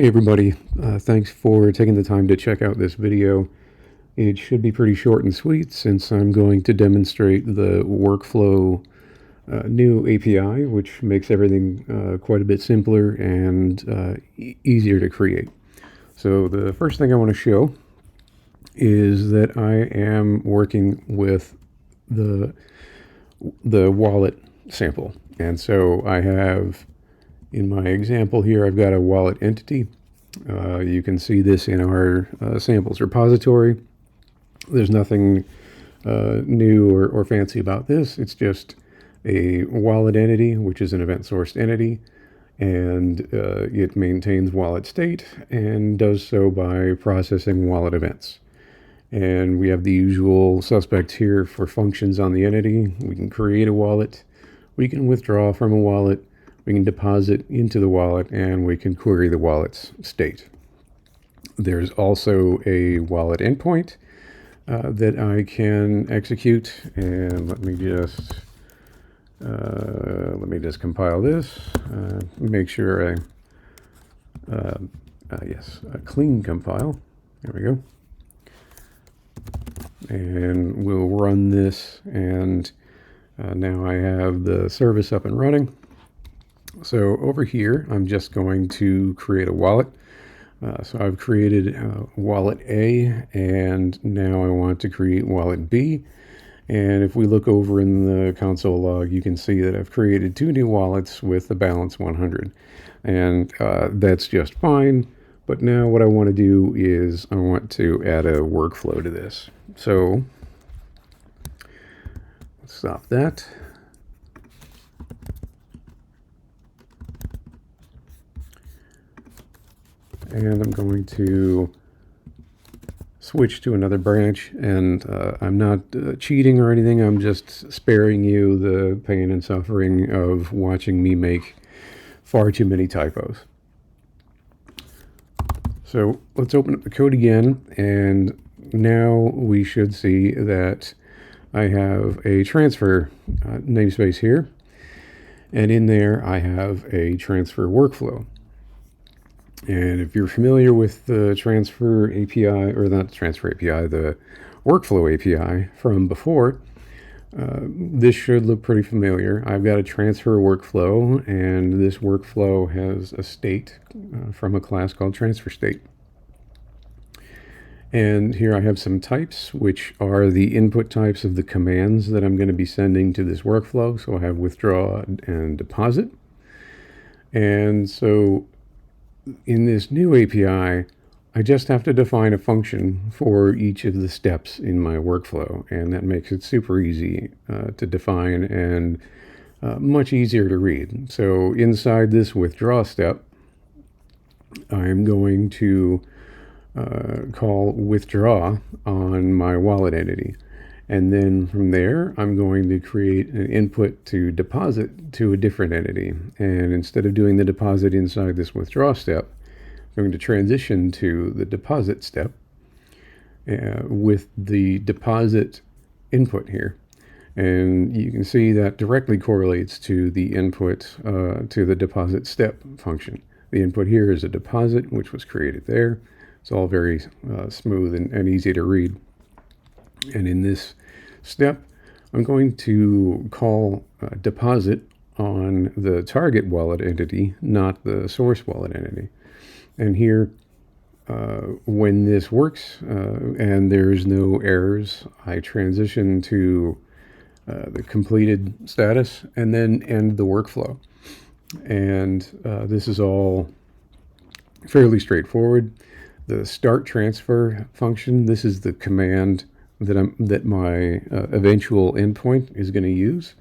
Hey everybody, thanks for taking the time to check out this video. It should be pretty short and sweet since I'm going to demonstrate the workflow new API, which makes everything quite a bit simpler and easier to create. So the first thing I want to show is that I am working with the wallet sample. And so I have, in my example here, I've got a wallet entity. You can see this in our samples repository. There's nothing new or fancy about this. It's just a wallet entity, which is an event-sourced entity, and it maintains wallet state and does so by processing wallet events. And we have the usual suspects here for functions on the entity. We can create a wallet, we can withdraw from a wallet, we can deposit into the wallet, and we can query the wallet's state. There's also a wallet endpoint that I can execute, and let me just compile this. Make sure a clean compile. There we go. And we'll run this, and now I have the service up and running. So over here, I'm just going to create a wallet. So I've created wallet A, and now I want to create wallet B. And if we look over in the console log, you can see that I've created two new wallets with the balance 100. And that's just fine. But now what I want to do is I want to add a workflow to this. So let's stop that. And I'm going to switch to another branch, and I'm not cheating or anything. I'm just sparing you the pain and suffering of watching me make far too many typos. So let's open up the code again, and now we should see that I have a transfer namespace here, and in there I have a transfer workflow. And if you're familiar with the transfer API, or not the transfer API, the workflow API from before, this should look pretty familiar. I've got a transfer workflow, and this workflow has a state from a class called transfer state. And here I have some types, which are the input types of the commands that I'm going to be sending to this workflow. So I have withdraw and deposit. And so in this new API, I just have to define a function for each of the steps in my workflow, and that makes it super easy to define and much easier to read. So inside this withdraw step, I'm going to call withdraw on my wallet entity. And then from there, I'm going to create an input to deposit to a different entity. And instead of doing the deposit inside this withdraw step, I'm going to transition to the deposit step with the deposit input here. And you can see that directly correlates to the input to the deposit step function. The input here is a deposit, which was created there. It's all very smooth and easy to read. And in this step, I'm going to call deposit on the target wallet entity, not the source wallet entity. And here, when this works and there's no errors, I transition to the completed status and then end the workflow. And this is all fairly straightforward. The start transfer function, this is the command that my eventual endpoint is going to use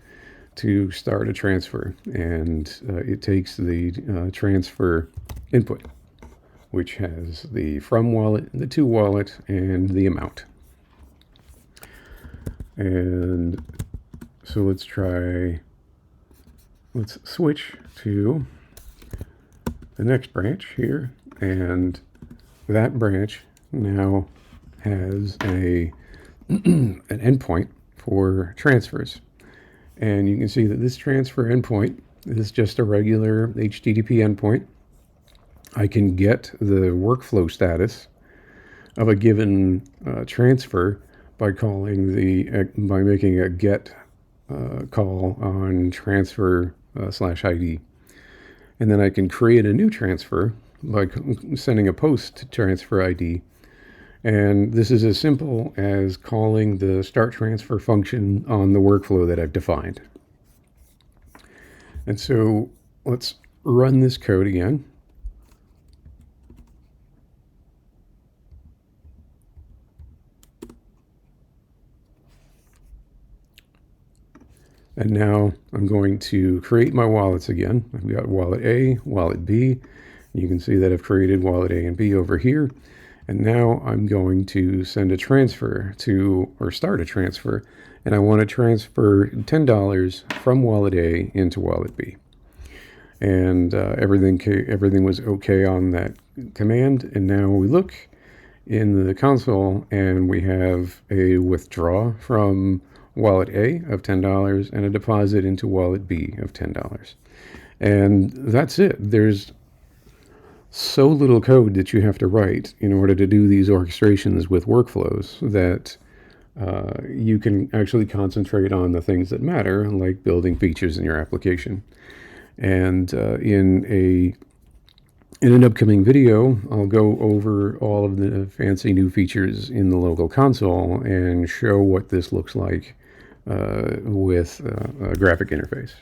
to start a transfer, and it takes the transfer input, which has the from wallet, the to wallet, and the amount. And so let's switch to the next branch here, and that branch now has an endpoint for transfers. And you can see that this transfer endpoint is just a regular HTTP endpoint. I can get the workflow status of a given transfer by by making a get call on transfer /ID. And then I can create a new transfer by sending a post to transfer ID. And this is as simple as calling the start transfer function on the workflow that I've defined. And so let's run this code again. And now I'm going to create my wallets again. I've got wallet A, wallet B. You can see that I've created wallet A and B over here. And now I'm going to send a transfer or start a transfer. And I want to transfer $10 from wallet A into wallet B. And everything was okay on that command. And now we look in the console and we have a withdraw from wallet A of $10 and a deposit into wallet B of $10. And that's it. There's so little code that you have to write in order to do these orchestrations with workflows that you can actually concentrate on the things that matter, like building features in your application. And in an upcoming video, I'll go over all of the fancy new features in the local console and show what this looks like with a graphic interface.